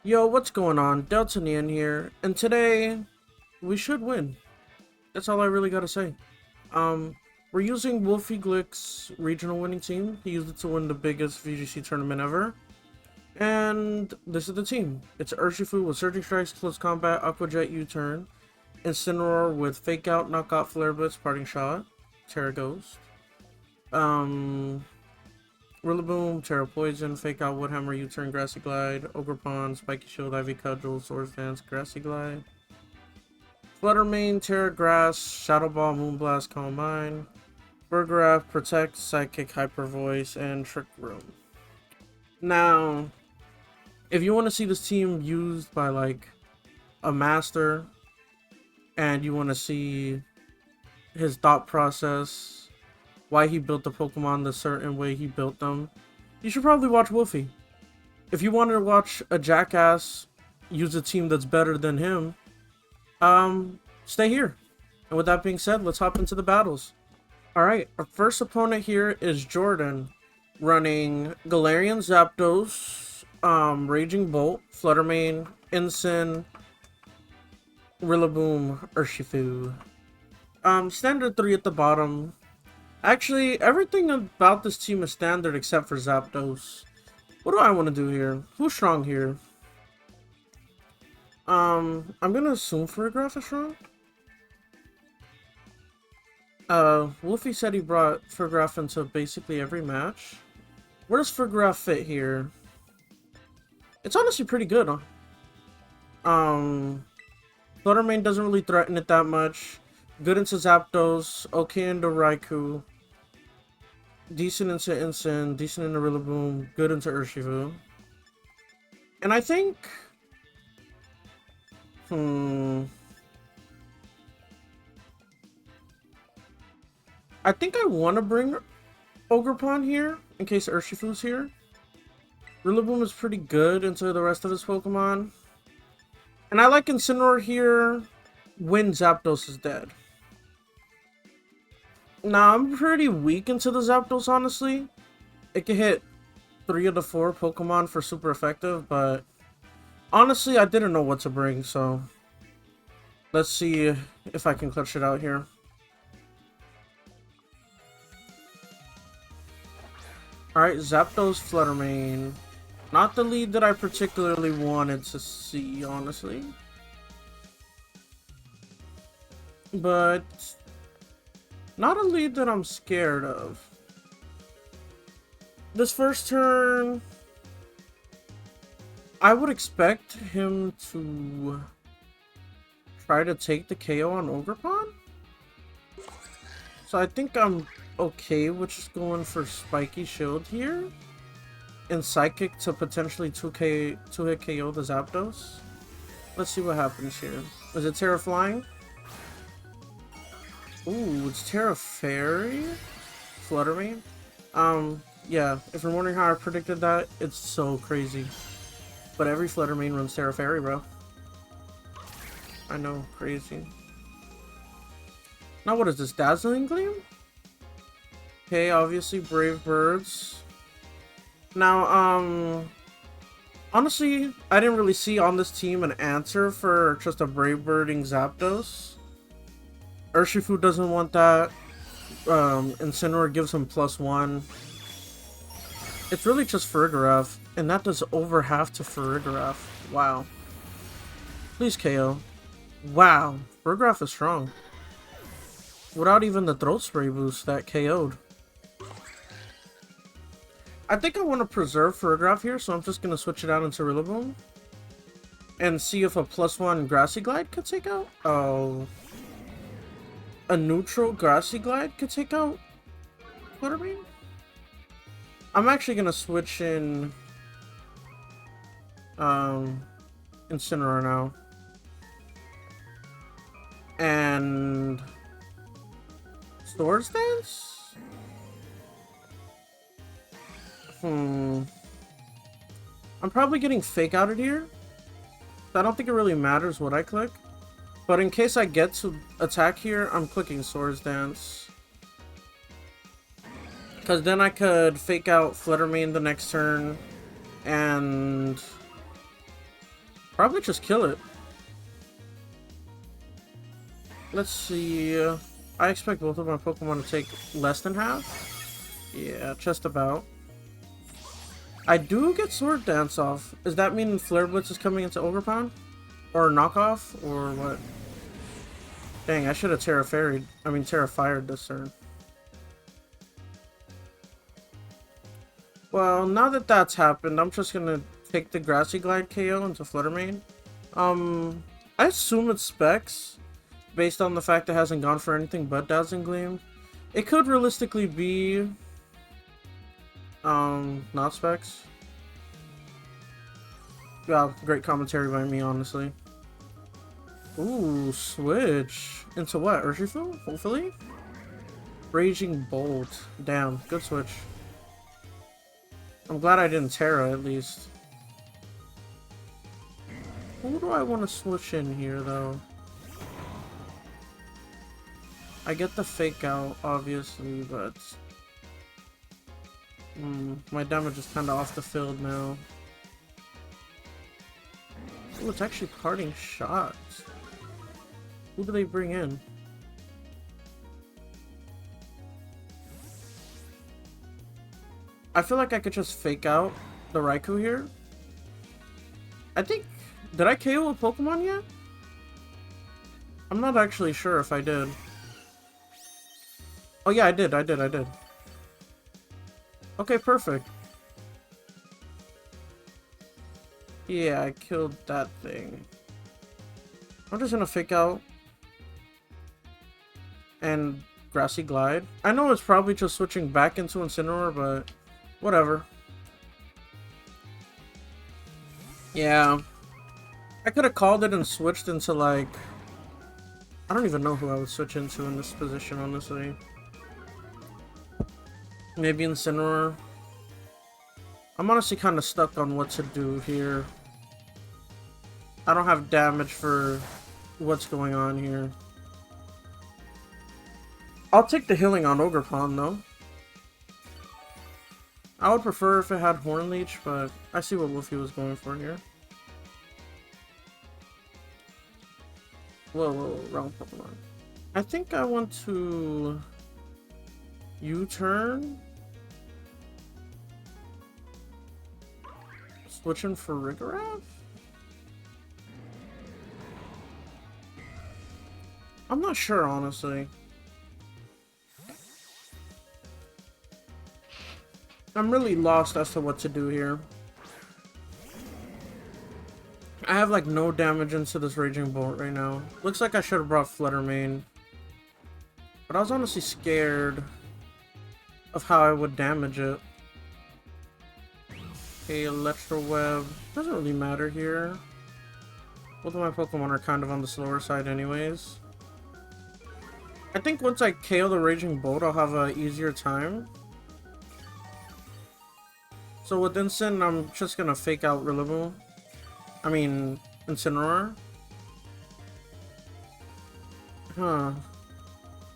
Yo, what's going on? Delta Neon here, and today we should win. That's all I really gotta say. Um, we're using Wolfey Glicks regional winning team. He used it to win the biggest VGC tournament ever. And this is the team. It's Urshifu with Surging Strikes, Close Combat, Aqua Jet U-Turn, Incineroar with Fake Out, Knockout, Flare Blitz, Parting Shot, Terra Ghost. Rillaboom, Terra Poison, Fake Out, Woodhammer, U-Turn, Grassy Glide, Ogre Pond, Spiky Shield, Ivy Cudgel, Swords Dance, Grassy Glide. Flutter Mane, Terra Grass, Shadow Ball, Moonblast, Calm Mind. Burgraff, Protect, Psychic, Hyper Voice, and Trick Room. Now, if you want to see this team used by like a master and you want to see his thought process, why he built the Pokemon the certain way he built them, you should probably watch Wolfey. If you wanted to watch a jackass use a team that's better than him, stay here. And with that being said, let's hop into the battles. Alright, our first opponent here is Jordan, running Galarian Zapdos, Raging Bolt, Flutter Mane, Incin, Rillaboom, Urshifu. Standard 3 at the bottom. Actually, everything about this team is standard except for Zapdos. What do I want to do here? Who's strong here? I'm gonna assume Farigiraf is strong. Wolfey said he brought Farigiraf into basically every match. Where does Farigiraf fit here? It's honestly pretty good, huh? Fluttermane doesn't really threaten it that much. Good into Zapdos, okay into Raikou. Decent into Incin, decent into Rillaboom, good into Urshifu. And I think... I think I want to bring Ogerpon here, in case Urshifu's here. Rillaboom is pretty good into the rest of his Pokemon. And I like Incineroar here when Zapdos is dead. Now, I'm pretty weak into the Zapdos, honestly. It can hit 3 of the 4 Pokemon for super effective, but honestly, I didn't know what to bring, so let's see if I can clutch it out here. Alright, Zapdos, Fluttermane. Not the lead that I particularly wanted to see, honestly. But not a lead that I'm scared of. This first turn, I would expect him to try to take the KO on Ogerpon. So I think I'm okay with just going for Spiky Shield here. And Psychic to potentially 2-hit KO the Zapdos. Let's see what happens here. Is it Terra Flying? Ooh, it's Terra Fairy? Fluttermane? Yeah, if you're wondering how I predicted that, it's so crazy. But every Fluttermane runs Terra Fairy, bro. I know, crazy. Now what is this, Dazzling Gleam? Okay, obviously Brave Birds. Now, honestly, I didn't really see on this team an answer for just a Brave Birding Zapdos. Urshifu doesn't want that. Incineroar gives him +1. It's really just Farigiraf, and that does over half to Farigiraf. Wow. Please KO. Wow, Farigiraf is strong. Without even the Throat Spray boost that KO'd. I think I want to preserve Farigiraf here, so I'm just going to switch it out into Rillaboom. And see if a +1 Grassy Glide could take out. Oh. A neutral Grassy Glide could take out Fluttermane? I'm actually going to switch in Incineroar now. And Swords Dance? I'm probably getting Fake Outed here. I don't think it really matters what I click. But in case I get to attack here, I'm clicking Swords Dance. Because then I could Fake Out Fluttermane the next turn. And Probably just kill it. Let's see. I expect both of my Pokemon to take less than half. Yeah, just about. I do get Sword Dance off. Does that mean Flare Blitz is coming into Ogerpon? Or knockoff? Or what? Dang, I should have Terra Fired this turn. Well, now that that's happened, I'm just gonna take the Grassy Glide KO into Flutter Mane. I assume it's Specs, based on the fact it hasn't gone for anything but Dazzling Gleam. It could realistically be not Specs. Yeah, great commentary by me, honestly. Ooh, switch. Into what? Urshifu? Hopefully? Raging Bolt. Damn, good switch. I'm glad I didn't Terra, at least. Who do I want to switch in here, though? I get the Fake Out, obviously, but... my damage is kind of off the field now. Oh, it's actually Parting Shot. Who do they bring in? I feel like I could just Fake Out the Raikou here. I think... Did I KO a Pokemon yet? I'm not actually sure if I did. Oh yeah, I did. Okay, perfect. Yeah, I killed that thing. I'm just gonna Fake Out and Grassy Glide. I know it's probably just switching back into Incineroar, but whatever. Yeah. I could have called it and switched into, like... I don't even know who I would switch into in this position, honestly. Maybe Incineroar. I'm honestly kind of stuck on what to do here. I don't have damage for what's going on here. I'll take the healing on Ogerpon, though. I would prefer if it had Horn Leech, but I see what Wolfey was going for here. Whoa, wrong Pokemon. I think I want to U-turn. Switching for Rigorath? I'm not sure, honestly. I'm really lost as to what to do here. I have like no damage into this Raging Bolt right now. Looks like I should have brought Flutter Mane. But I was honestly scared of how I would damage it. Okay, Electro Web. Doesn't really matter here. Both of my Pokemon are kind of on the slower side anyways. I think once I KO the Raging Bolt, I'll have an easier time. So with Incin, I'm just gonna Fake Out Rillaboom. I mean, Incineroar. Huh.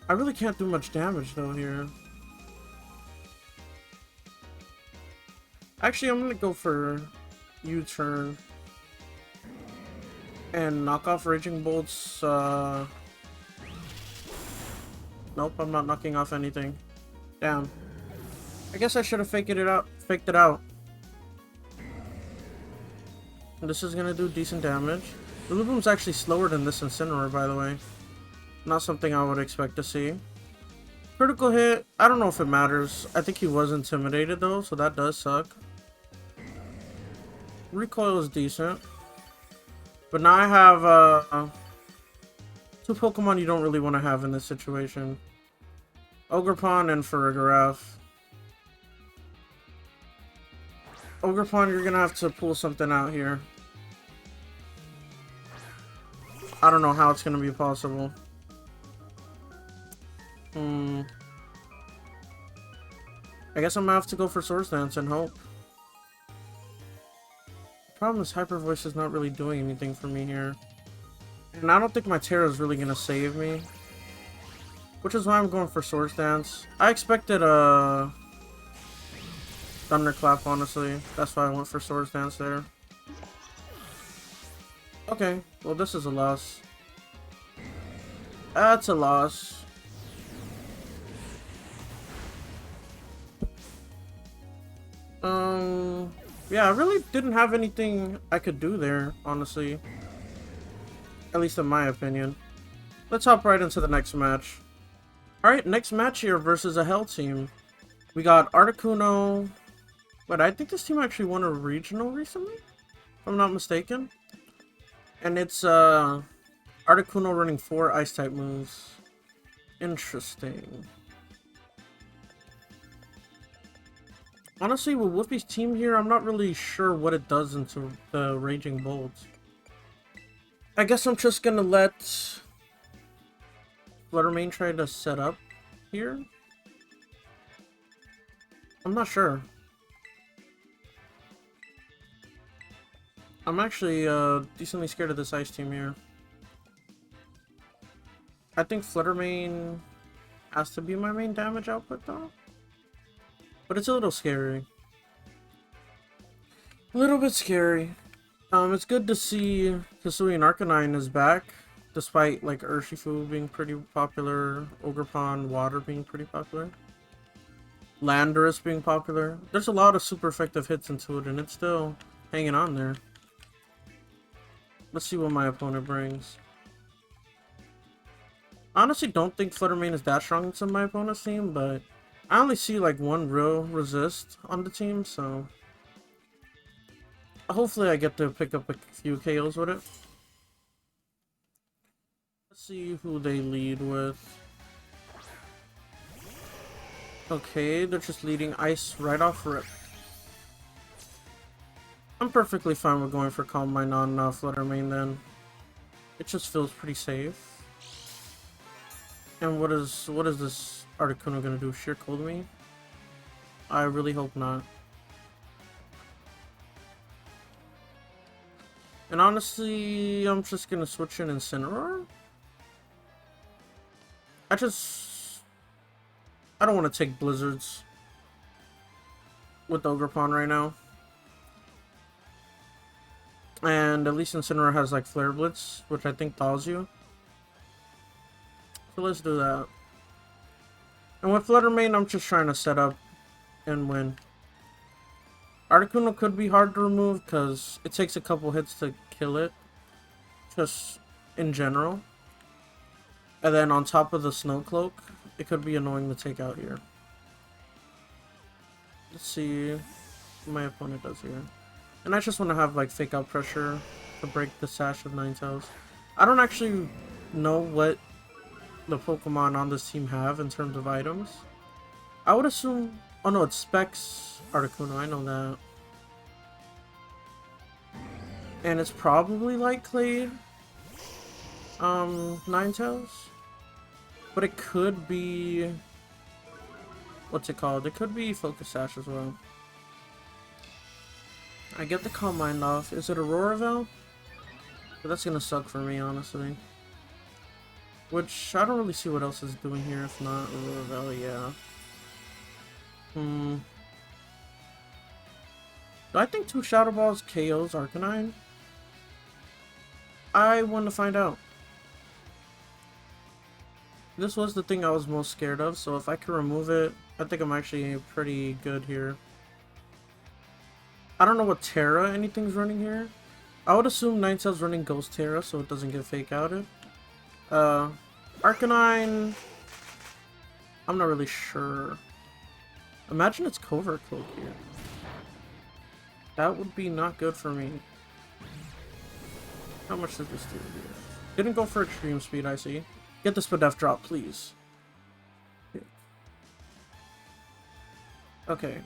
I really can't do much damage though here. Actually, I'm gonna go for U-turn. And knock off Raging Bolts. Nope, I'm not knocking off anything. Damn. I guess I should have faked it out. This is gonna do decent damage. The Rillaboom's actually slower than this Incineroar, by the way. Not something I would expect to see. Critical hit, I don't know if it matters. I think he was intimidated though, so that does suck. Recoil is decent. But now I have two Pokemon you don't really want to have in this situation. Ogerpon and Farigiraf. Ogerpon, you're gonna have to pull something out here. I don't know how it's gonna be possible. I guess I'm gonna have to go for Swords Dance and hope. The problem is Hyper Voice is not really doing anything for me here. And I don't think my Terra is really gonna save me. Which is why I'm going for Swords Dance. I expected a Thunderclap, honestly. That's why I went for Swords Dance there. Okay, well this is a loss. That's a loss. Yeah, I really didn't have anything I could do there, honestly. At least in my opinion. Let's hop right into the next match. Alright, next match here versus a Hell team. We got Articuno. But I think this team actually won a regional recently, if I'm not mistaken. And it's Articuno running 4 ice type moves. Interesting. Honestly, with Wolfey's team here, I'm not really sure what it does into the Raging Bolt. I guess I'm just gonna let Fluttermane try to set up here. I'm not sure. I'm actually decently scared of this ice team here. I think Fluttermane has to be my main damage output though. But it's a little scary. A little bit scary. It's good to see Hisuian Arcanine is back. Despite like Urshifu being pretty popular, Ogerpon Water being pretty popular. Landorus being popular. There's a lot of super effective hits into it and it's still hanging on there. Let's see what my opponent brings. I honestly don't think Fluttermane is that strong into my opponent's team, but I only see like one real resist on the team, so hopefully I get to pick up a few KOs with it. Let's see who they lead with. Okay, they're just leading Ice right off rip. I'm perfectly fine with going for Calm Mind on Fluttermane then. It just feels pretty safe. And what is this Articuno gonna do? Sheer Cold me? I really hope not. And honestly, I'm just gonna switch in Incineroar. I don't want to take Blizzards with Ogerpon right now. And at least Incineroar has like Flare Blitz, which I think thaws you. So let's do that. And with Fluttermane, I'm just trying to set up and win. Articuno could be hard to remove because it takes a couple hits to kill it. Just in general. And then on top of the Snow Cloak, it could be annoying to take out here. Let's see what my opponent does here. And I just want to have like Fake Out Pressure to break the Sash of Ninetales. I don't actually know what the Pokemon on this team have in terms of items. I would assume... Oh no, it's Specs Articuno, I know that. And it's probably like Clay Ninetales. But it could be... What's it called? It could be Focus Sash as well. I get the Calm Mind off. Is it Aurora? But that's gonna suck for me, honestly. Which, I don't really see what else is doing here, if not Aurora, yeah. Do I think 2 Shadow Balls KOs Arcanine? I want to find out. This was the thing I was most scared of, so if I can remove it, I think I'm actually pretty good here. I don't know what Terra anything's running here. I would assume Ninetales running Ghost Terra so it doesn't get fake outed. Arcanine, I'm not really sure. Imagine it's Covert Cloak here. That would be not good for me. How much does this do here? Didn't go for Extreme Speed, I see. Get the Spadef drop, please. Okay.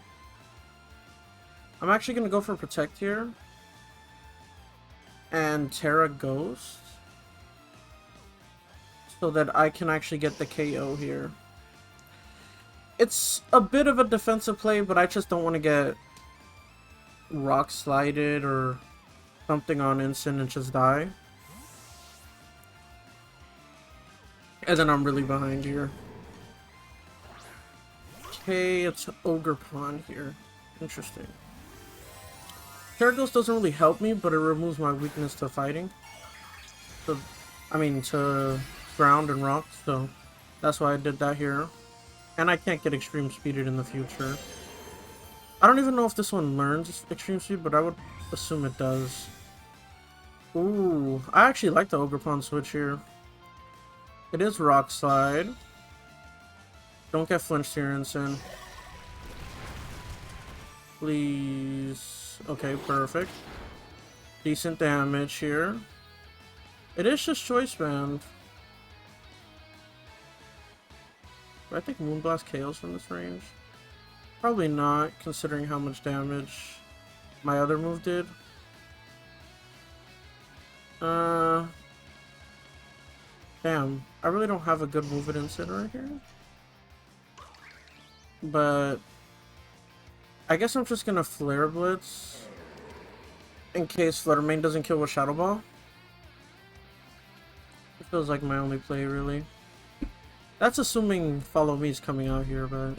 I'm actually gonna go for Protect here. And Terra Ghost. So that I can actually get the KO here. It's a bit of a defensive play, but I just don't want to get Rock Slided or something on instant and just die. And then I'm really behind here. Okay, it's Ogerpon here. Interesting. Terra Ghost doesn't really help me, but it removes my weakness to fighting. to, to ground and rock, so that's why I did that here. And I can't get extreme speeded in the future. I don't even know if this one learns extreme speed, but I would assume it does. Ooh, I actually like the Ogerpon switch here. It is Rock Slide. Don't get flinched here, Ensign. Please. Okay, perfect. Decent damage here. It is just Choice Band. Do I think Moonblast KOs from this range? Probably not, considering how much damage my other move did. Damn. I really don't have a good move at Incineroar here. But I guess I'm just gonna Flare Blitz in case Flutter Mane doesn't kill with Shadow Ball. It feels like my only play, really. That's assuming Follow Me is coming out here, but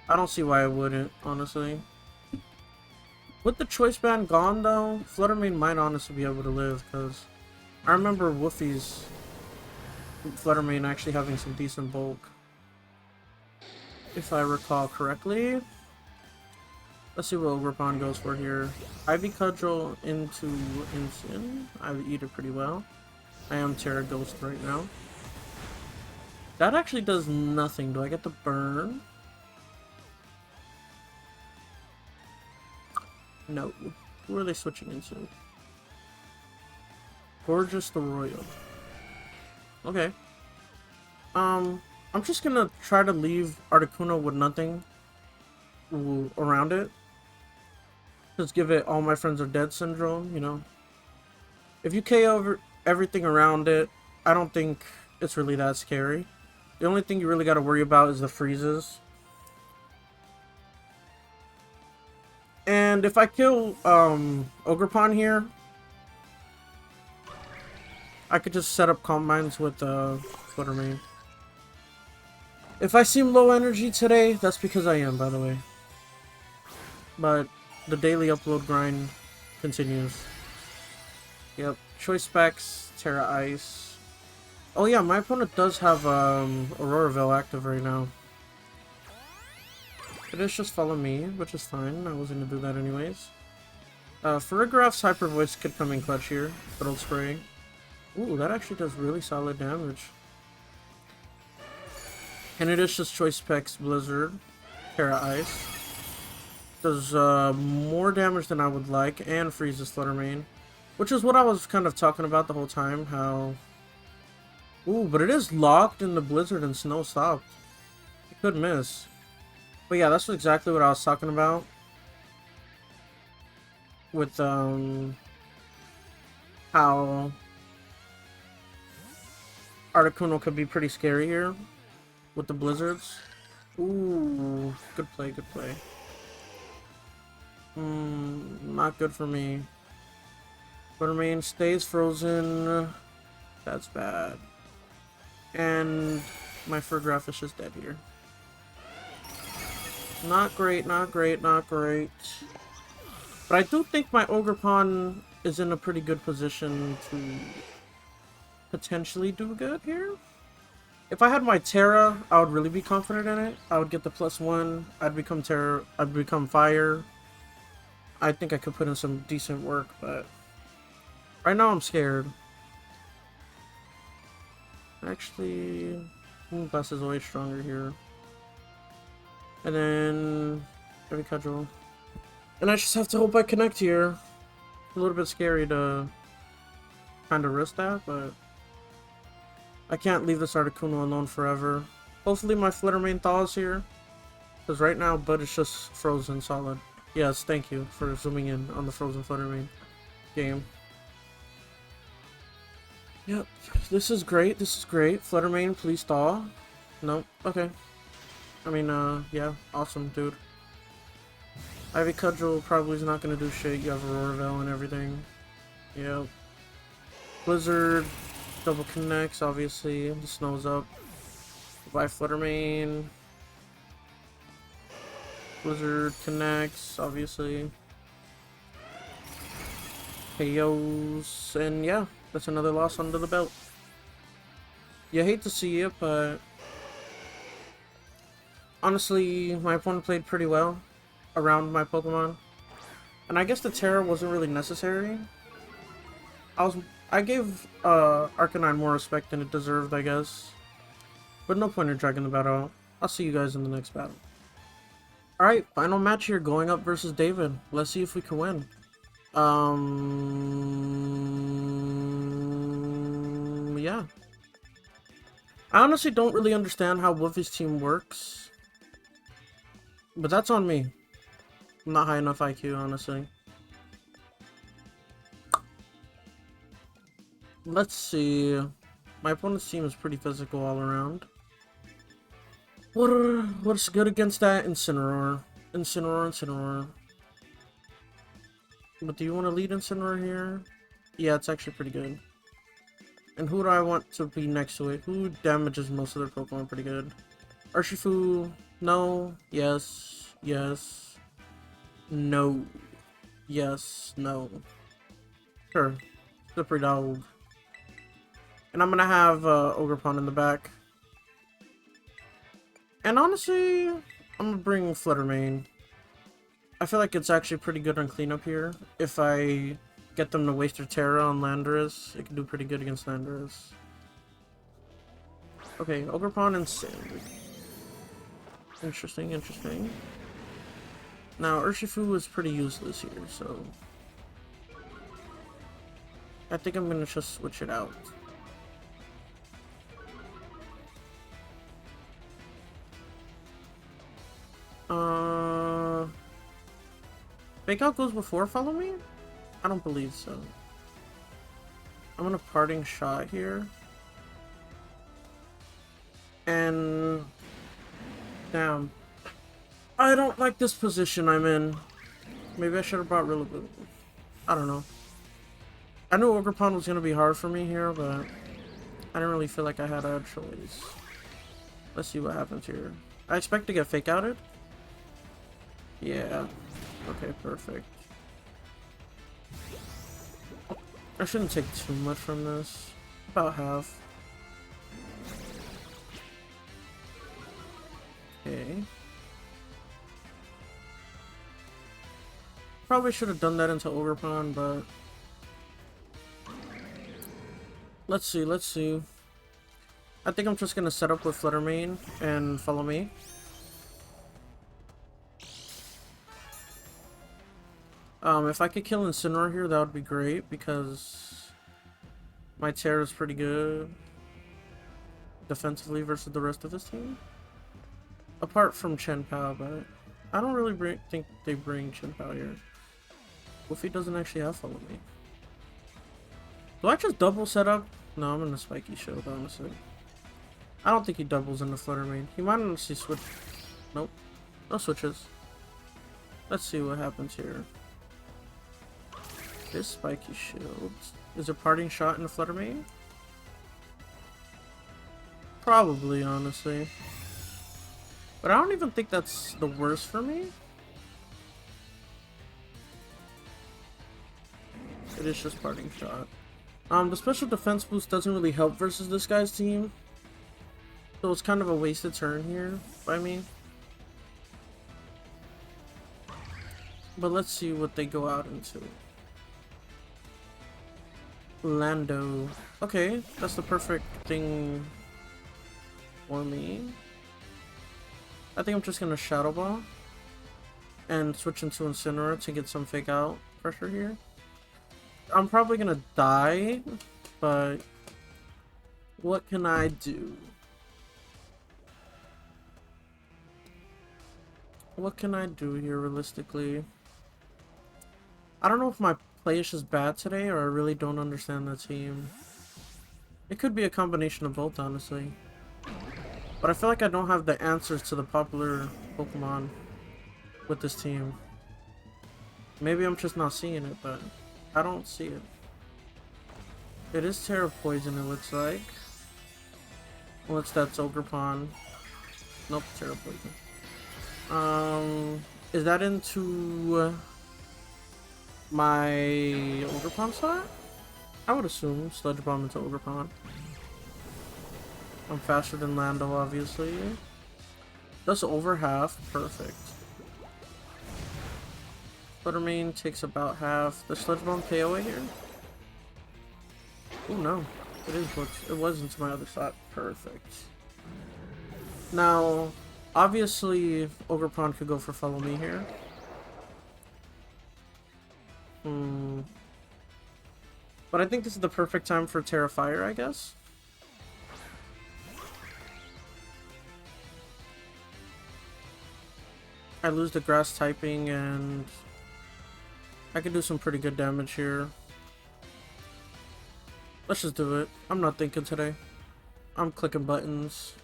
I don't see why I wouldn't, honestly. With the Choice Band gone, though, Flutter Mane might honestly be able to live, because I remember Wolfey's Flutter Mane actually having some decent bulk. If I recall correctly. Let's see what Ogerpon goes for here. Ivy Cudgel into Incin. I would eat it pretty well. I am Terra Ghost right now. That actually does nothing. Do I get the burn? No. Who are they switching into? Gorgeous the Royal. Okay. I'm just gonna try to leave Articuno with nothing around it. Just give it all my friends are dead syndrome, you know. If you KO everything around it, I don't think it's really that scary. The only thing you really gotta worry about is the freezes. And if I kill Ogerpon here, I could just set up Calm Minds with Flutter Mane. If I seem low energy today, that's because I am, by the way. But the daily upload grind continues. Yep. Choice Specs, Terra Ice. Oh yeah, my opponent does have Aurora Veil active right now. It is just Follow Me, which is fine. I was gonna do that anyways. Farigiraph's Hyper Voice could come in clutch here. Good old spray. Ooh, that actually does really solid damage. And it is just Choice Specs Blizzard, Terra Ice. Does more damage than I would like, and freezes Flutter Mane. Which is what I was kind of talking about the whole time, how... Ooh, but it is locked in the Blizzard and Snow stopped. It could miss. But yeah, that's exactly what I was talking about. With, how... Articuno could be pretty scary here. With the Blizzards. Ooh, good play, good play. Not good for me. Flutter Mane stays frozen. That's bad. And my Farigiraf is just dead here. Not great, not great, not great. But I do think my Ogerpon is in a pretty good position to potentially do good here. If I had my Terra, I would really be confident in it. I would get the +1. I'd become Terra. I'd become Fire. I think I could put in some decent work, but right now I'm scared. Actually, Moonblast is always stronger here. And then Heavy Cudgel. And I just have to hope I connect here. A little bit scary to kind of risk that, but I can't leave this Articuno alone forever. Hopefully my Flutter Mane thaws here. Because right now Bud is just frozen solid. Yes, thank you for zooming in on the frozen Flutter Mane game. Yep, this is great, this is great. Flutter Mane, please thaw. Nope, okay. I mean, yeah, awesome, dude. Ivy Cudgel probably is not gonna do shit. You have Aurora Veil and everything. Yep. Blizzard, double connects, obviously. The snow's up. Goodbye, Flutter Mane. Blizzard connects, obviously. KOs, and yeah, that's another loss under the belt. You hate to see it, but honestly, my opponent played pretty well around my Pokemon. And I guess the Terra wasn't really necessary. I gave Arcanine more respect than it deserved, I guess. But no point in dragging the battle out. I'll see you guys in the next battle. Alright, final match here, going up versus David. Let's see if we can win. Yeah. I honestly don't really understand how Wolfey's team works. But that's on me. I'm not high enough IQ, honestly. Let's see. My opponent's team is pretty physical all around. What's good against that? Incineroar. Incineroar. But do you want to lead Incineroar here? Yeah, it's actually pretty good. And who do I want to be next to it? Who damages most of their Pokemon pretty good? Urshifu. No. Yes. Yes. No. Yes. No. Sure. Slippery Dog. And I'm gonna have Ogerpon in the back. And honestly, I'm gonna bring Fluttermane. I feel like it's actually pretty good on cleanup here. If I get them to waste their Terra on Landorus, it can do pretty good against Landorus. Okay, Ogerpon and Sand. Interesting. Now, Urshifu is pretty useless here, so I think I'm gonna just switch it out. Fake Out goes before Follow Me? I don't believe so. I'm gonna Parting Shot here. And damn. I don't like this position I'm in. Maybe I should have brought Rillaboom. I don't know. I knew Ogerpon was gonna be hard for me here, but I didn't really feel like I had a choice. Let's see what happens here. I expect to get Fake Outed. Yeah. Okay, perfect. I shouldn't take too much from this. About half. Okay. Probably should have done that into Ogerpon, but let's see. I think I'm just gonna set up with Fluttermane and Follow Me. If I could kill Incineroar here, that would be great, because my Terra is pretty good defensively versus the rest of this team. Apart from Chien-Pao, but I don't really think they bring Chien-Pao here. Wolfey doesn't actually have Follow Me. Do I just double set up? No, I'm in a Spiky Shield, honestly. I don't think he doubles into Fluttermane. He might honestly switch. Nope. No switches. Let's see what happens here. This Spiky Shield. Is a Parting Shot in the Fluttermane? Probably, honestly. But I don't even think that's the worst for me. It is just Parting Shot. The special defense boost doesn't really help versus this guy's team. So it's kind of a wasted turn here by me. But let's see what they go out into. Lando. Okay, that's the perfect thing for me. I think I'm just gonna Shadow Ball and switch into Incineroar to get some Fake Out pressure here. I'm probably gonna die, but what can I do? What can I do here realistically? I don't know if my play is just bad today or I really don't understand the team. It could be a combination of both, honestly. But I feel like I don't have the answers to the popular Pokemon with this team. Maybe I'm just not seeing it, but I don't see it. It is Terra Poison, it looks like. Unless that's Ogerpon. Nope, Terra Poison. Is that into my Ogerpon slot? I would assume Sludge Bomb into Ogerpon. I'm faster than Lando, obviously. That's over half. Perfect. Buttermane takes about half. The Sludge Bomb KO it here? Oh no. It was into my other slot. Perfect. Now, obviously, Ogerpon could go for Follow Me here. But I think this is the perfect time for Terra Fire, I guess. I lose the grass typing and I could do some pretty good damage here. Let's just do it. I'm not thinking today. I'm clicking buttons.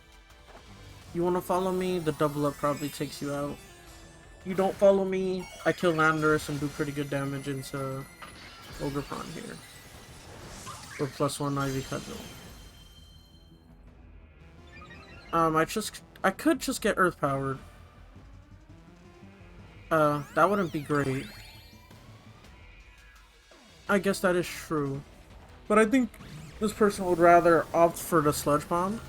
You want to follow me? The double up probably takes you out. You don't follow me, I kill Landorus and do pretty good damage into Ogerpon here. With +1 Ivy Cudgel. I could just get Earth Powered. That wouldn't be great. I guess that is true. But I think this person would rather opt for the Sludge Bomb.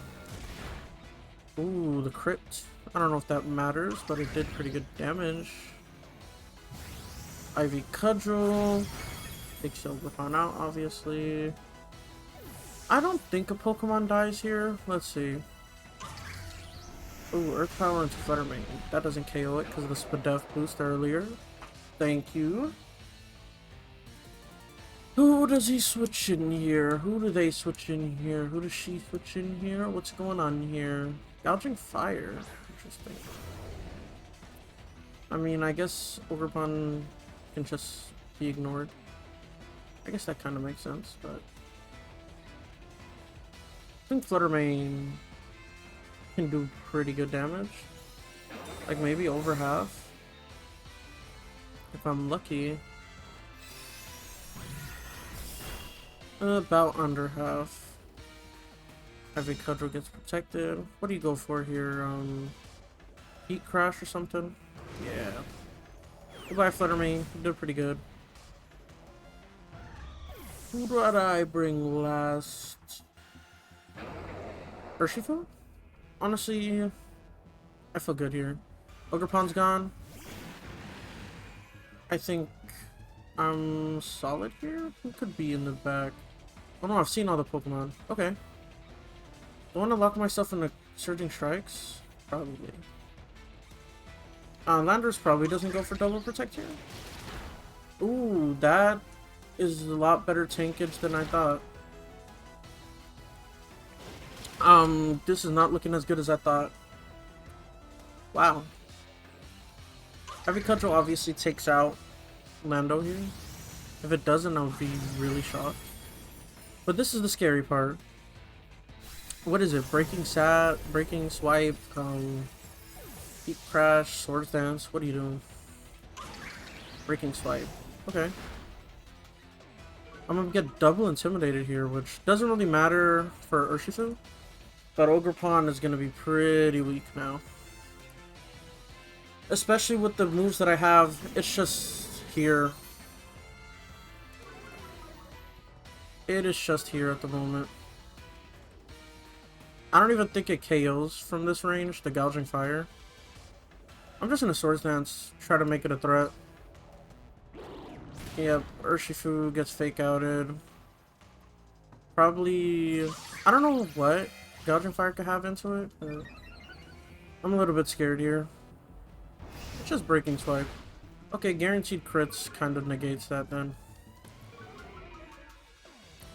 Ooh, the crit. I don't know if that matters, but it did pretty good damage. Ivy Cudgel. Takes Ogerpon out, obviously. I don't think a Pokemon dies here. Let's see. Ooh, Earth Power into Fluttermane. That doesn't KO it because of the Spadef boost earlier. Thank you. Who does he switch in here? Who do they switch in here? Who does she switch in here? What's going on here? Gouging Fire. Interesting. I mean, I guess Ogerpon can just be ignored. I guess that kind of makes sense, but I think Fluttermane can do pretty good damage. Like maybe over half. If I'm lucky. About under half. Ivy Cudgel gets protected. What do you go for here? Heat Crash or something? Yeah. Goodbye, Fluttermane. You did pretty good. Who do I bring last? Urshifu? Honestly, I feel good here. Ogerpon's gone. I think I'm solid here. Who could be in the back? Oh no, I've seen all the Pokemon. Okay. Do I want to lock myself into Surging Strikes? Probably. Landorus probably doesn't go for Double Protect here. Ooh, that is a lot better tankage than I thought. This is not looking as good as I thought. Wow. Ivy Cudgel obviously takes out Lando here. If it doesn't, I would be really shocked. But this is the scary part. What is it? Breaking Swipe, Heat Crash, Swords Dance. What are you doing? Breaking Swipe. Okay. I'm gonna get double intimidated here, which doesn't really matter for Urshifu. But Ogerpon is gonna be pretty weak now. Especially with the moves that I have, it's just here. It is just here at the moment. I don't even think it KOs from this range, the Gouging Fire. I'm just gonna Swords Dance, try to make it a threat. Yep, Urshifu gets Fake Outed. Probably, I don't know what Gouging Fire could have into it, but I'm a little bit scared here. It's just Breaking Swipe. Okay, guaranteed crits kind of negates that then.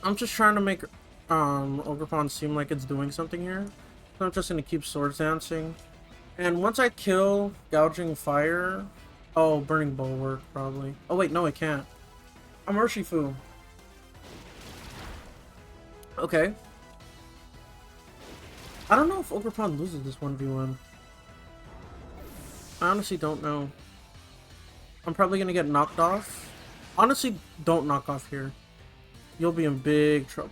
I'm just trying to make Ogerpon seem like it's doing something here. So I'm just gonna keep Swords Dancing. And once I kill Gouging Fire... Oh, Burning Bulwark, probably. Oh wait, no it can't. I'm Urshifu. Okay. I don't know if Ogerpon loses this 1v1. I honestly don't know. I'm probably gonna get knocked off. Honestly, don't knock off here. You'll be in big trouble.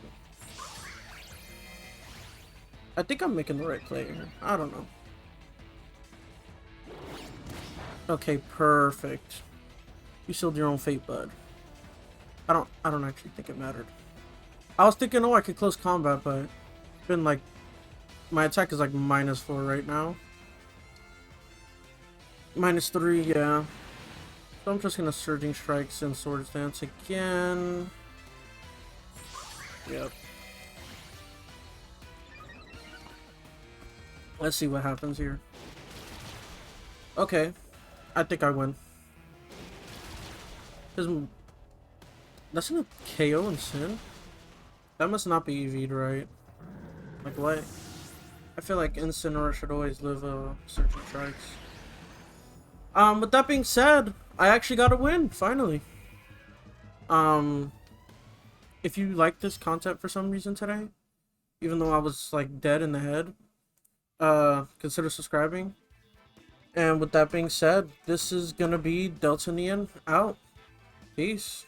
I think I'm making the right play here. I don't know. Okay, perfect. You sealed your own fate, bud. I don't actually think it mattered. I was thinking, oh, I could close combat, but it's been like, my attack is like -4 right now. -3, yeah. So I'm just gonna Surging Strikes and Swords Dance again. Yep. Let's see what happens here. Okay. I think I win. That's gonna KO and Sin? That must not be EV'd, right? Like, what? I feel like Incineroar should always live Surging Strikes. With that being said, I actually got a win, finally. If you like this content for some reason today, even though I was like dead in the head, consider subscribing. And with that being said, this is gonna be Deltanian out. Peace.